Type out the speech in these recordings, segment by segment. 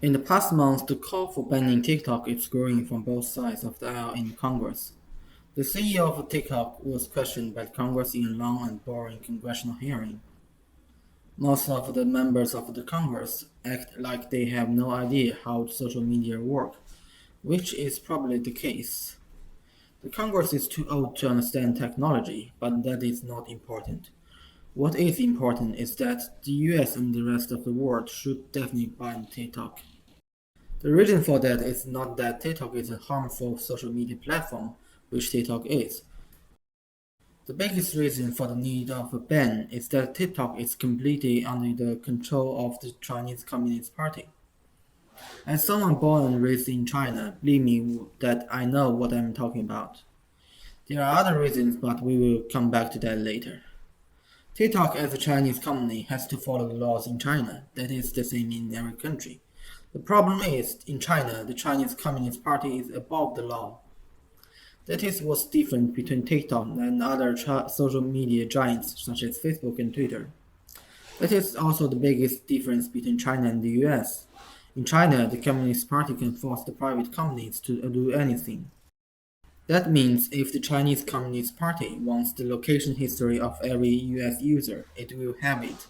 In the past months, the call for banning TikTok is growing from both sides of the aisle in Congress. The CEO of TikTok was questioned by Congress in a long and boring congressional hearing. Most of the members of the Congress act like they have no idea how social media work, which is probably the case. The Congress is too old to understand technology, but that is not important. What is important is that the US and the rest of the world should definitely ban TikTok. The reason for that is not that TikTok is a harmful social media platform, which TikTok is. The biggest reason for the need of a ban is that TikTok is completely under the control of the Chinese Communist Party. As someone born and raised in China, believe me that I know what I'm talking about. There are other reasons, but we will come back to that later. TikTok as a Chinese company has to follow the laws in China. That is the same in every country. The problem is, in China, the Chinese Communist Party is above the law. That is what's different between TikTok and other social media giants such as Facebook and Twitter. That is also the biggest difference between China and the US. In China, the Communist Party can force the private companies to do anything. That means if the Chinese Communist Party wants the location history of every US user, it will have it.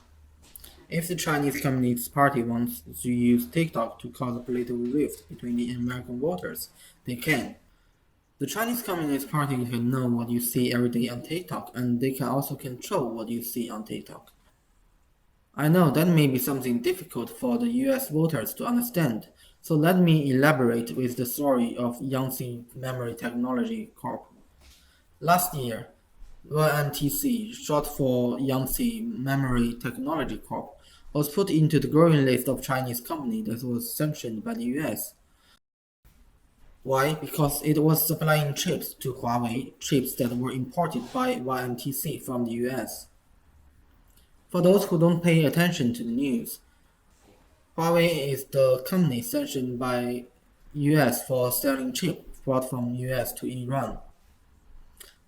If the Chinese Communist Party wants to use TikTok to cause a political rift between the American voters, they can. The Chinese Communist Party can know what you see every day on TikTok, and they can also control what you see on TikTok. I know that may be something difficult for the US voters to understand, so let me elaborate with the story of Yangtze Memory Technology Corp. Last year, YMTC, short for Yangtze Memory Technology Corp, was put into the growing list of Chinese companies that was sanctioned by the US. Why? Because it was supplying chips to Huawei, chips that were imported by YMTC from the US. For those who don't pay attention to the news, Huawei is the company sanctioned by US for selling chips brought from US to Iran.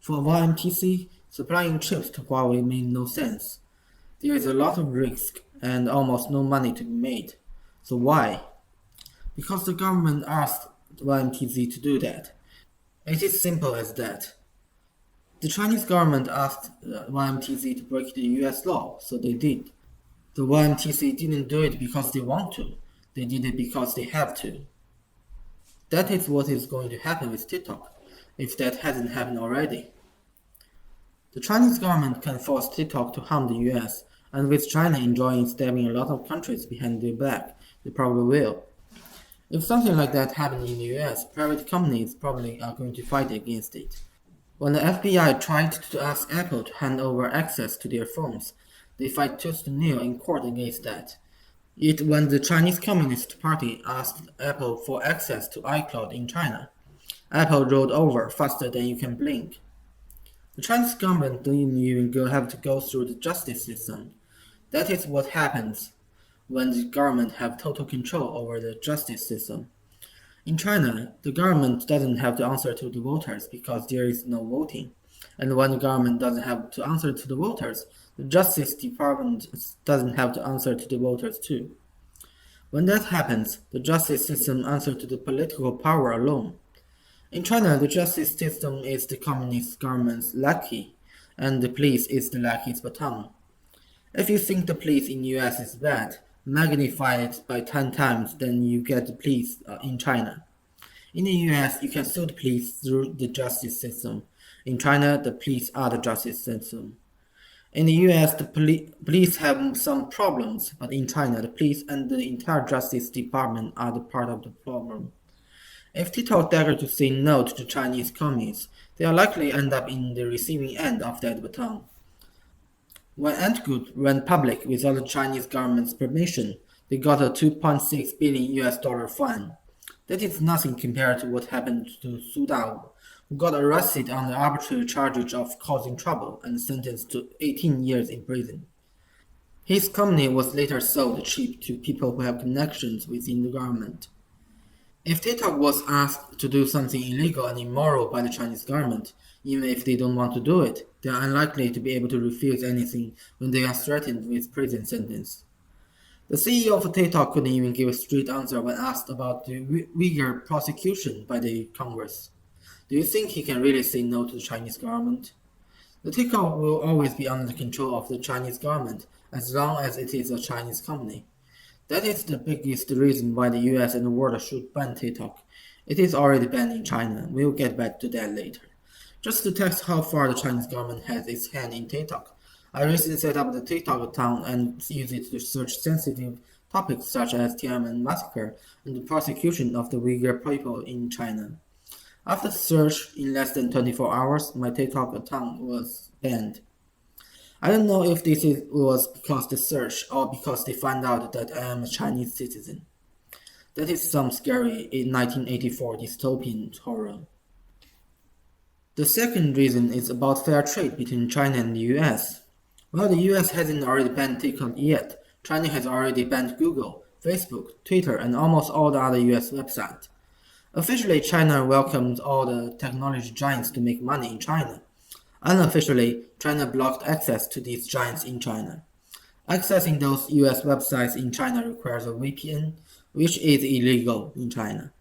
For YMTC, supplying chips to Huawei made no sense. There is a lot of risk and almost no money to be made. So why? Because the government asked YMTC to do that. It is simple as that. The Chinese government asked YMTC to break the US law, so they did. The YMTC didn't do it because they want to, they did it because they have to. That is what is going to happen with TikTok, if that hasn't happened already. The Chinese government can force TikTok to harm the US, and with China enjoying stabbing a lot of countries behind their back, they probably will. If something like that happened in the US, private companies probably are going to fight against it. When the FBI tried to ask Apple to hand over access to their phones, they fight tooth and nail in court against that. Yet when the Chinese Communist Party asked Apple for access to iCloud in China, Apple rolled over faster than you can blink. The Chinese government didn't even have to go through the justice system. That is what happens when the government have total control over the justice system. In China, the government doesn't have to answer to the voters because there is no voting. And when the government doesn't have to answer to the voters, the Justice Department doesn't have to answer to the voters too. When that happens, the justice system answers to the political power alone. In China, the justice system is the communist government's lackey, and the police is the lackey's baton. If you think the police in US is bad, magnify it by 10 times, then you get the police in China. In the US, you can sue the police through the justice system. In China, the police are the justice system. In the US, the police have some problems, but in China, the police and the entire justice department are the part of the problem. If TikTok dare to say no to the Chinese communists, they are likely end up in the receiving end of that baton. When Ant Group went public without the Chinese government's permission, they got a 2.6 billion US dollar fine. That is nothing compared to what happened to Su Dao, who got arrested on the arbitrary charges of causing trouble and sentenced to 18 years in prison. His company was later sold cheap to people who have connections within the government. If TikTok was asked to do something illegal and immoral by the Chinese government, even if they don't want to do it, they are unlikely to be able to refuse anything when they are threatened with prison sentence. The CEO of TikTok couldn't even give a straight answer when asked about the Uyghur prosecution by the Congress. Do you think he can really say no to the Chinese government? The TikTok will always be under the control of the Chinese government as long as it is a Chinese company. That is the biggest reason why the US and the world should ban TikTok. It is already banned in China. We'll get back to that later. Just to test how far the Chinese government has its hand in TikTok, I recently set up the TikTok account and use it to search sensitive topics such as Tiananmen massacre and the persecution of the Uyghur people in China. After search in less than 24 hours, my TikTok account was banned. I don't know if was because the search or because they found out that I am a Chinese citizen. That is some scary 1984 dystopian horror. The second reason is about fair trade between China and the US. While the US hasn't already banned TikTok yet, China has already banned Google, Facebook, Twitter, and almost all the other US websites. Officially, China welcomed all the technology giants to make money in China. Unofficially, China blocked access to these giants in China. Accessing those US websites in China requires a VPN, which is illegal in China.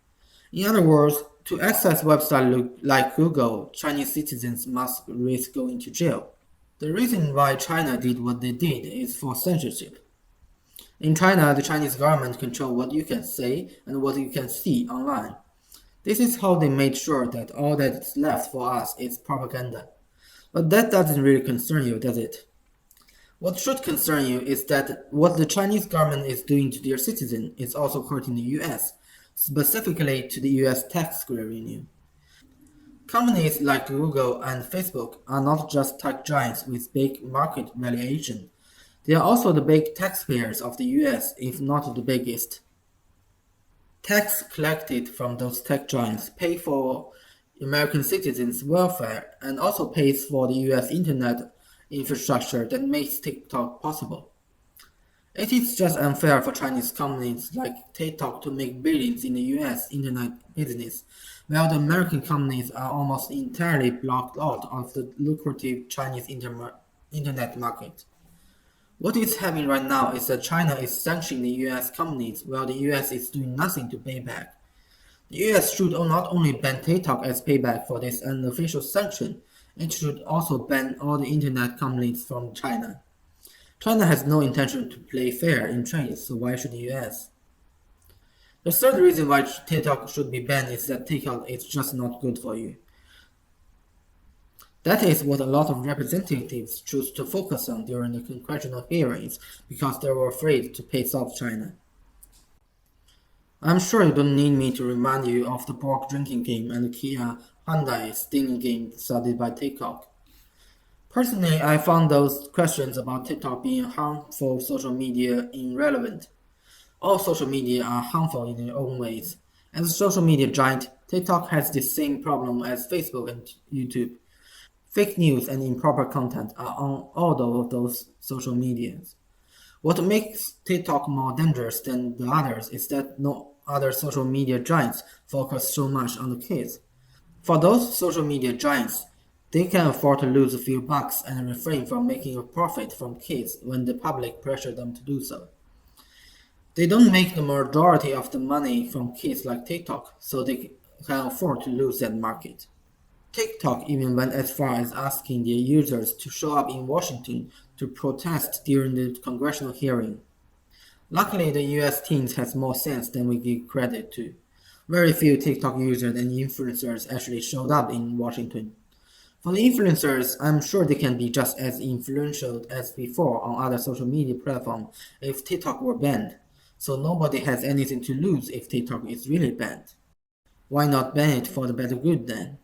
In other words, to access websites like Google, Chinese citizens must risk going to jail. The reason why China did what they did is for censorship. In China, the Chinese government controls what you can say and what you can see online. This is how they made sure that all that is left for us is propaganda. But that doesn't really concern you, does it? What should concern you is that what the Chinese government is doing to their citizens is also hurting the US, specifically to the US tax revenue. Companies like Google and Facebook are not just tech giants with big market valuation. They are also the big taxpayers of the US, if not the biggest. Tax collected from those tech giants pay for American citizens' welfare and also pays for the US internet infrastructure that makes TikTok possible. It is just unfair for Chinese companies like TikTok to make billions in the US internet business, while the American companies are almost entirely blocked out of the lucrative Chinese internet market. What is happening right now is that China is sanctioning the US companies while the US is doing nothing to pay back. The US should not only ban TikTok as payback for this unofficial sanction, it should also ban all the internet companies from China. China has no intention to play fair in trade, so why should the US? The third reason why TikTok should be banned is that TikTok is just not good for you. That is what a lot of representatives choose to focus on during the congressional hearings because they were afraid to piss off China. I'm sure you don't need me to remind you of the pork drinking game and the Kia Hyundai stinging game started by TikTok. Personally, I found those questions about TikTok being harmful social media irrelevant. All social media are harmful in their own ways. As a social media giant, TikTok has the same problem as Facebook and YouTube. Fake news and improper content are on all of those social medias. What makes TikTok more dangerous than the others is that no other social media giants focus so much on the kids. For those social media giants, they can afford to lose a few bucks and refrain from making a profit from kids when the public pressure them to do so. They don't make the majority of the money from kids like TikTok, so they can afford to lose that market. TikTok even went as far as asking their users to show up in Washington to protest during the congressional hearing. Luckily, the US teens has more sense than we give credit to. Very few TikTok users and influencers actually showed up in Washington. For the influencers, I'm sure they can be just as influential as before on other social media platforms if TikTok were banned. So nobody has anything to lose if TikTok is really banned. Why not ban it for the better good then?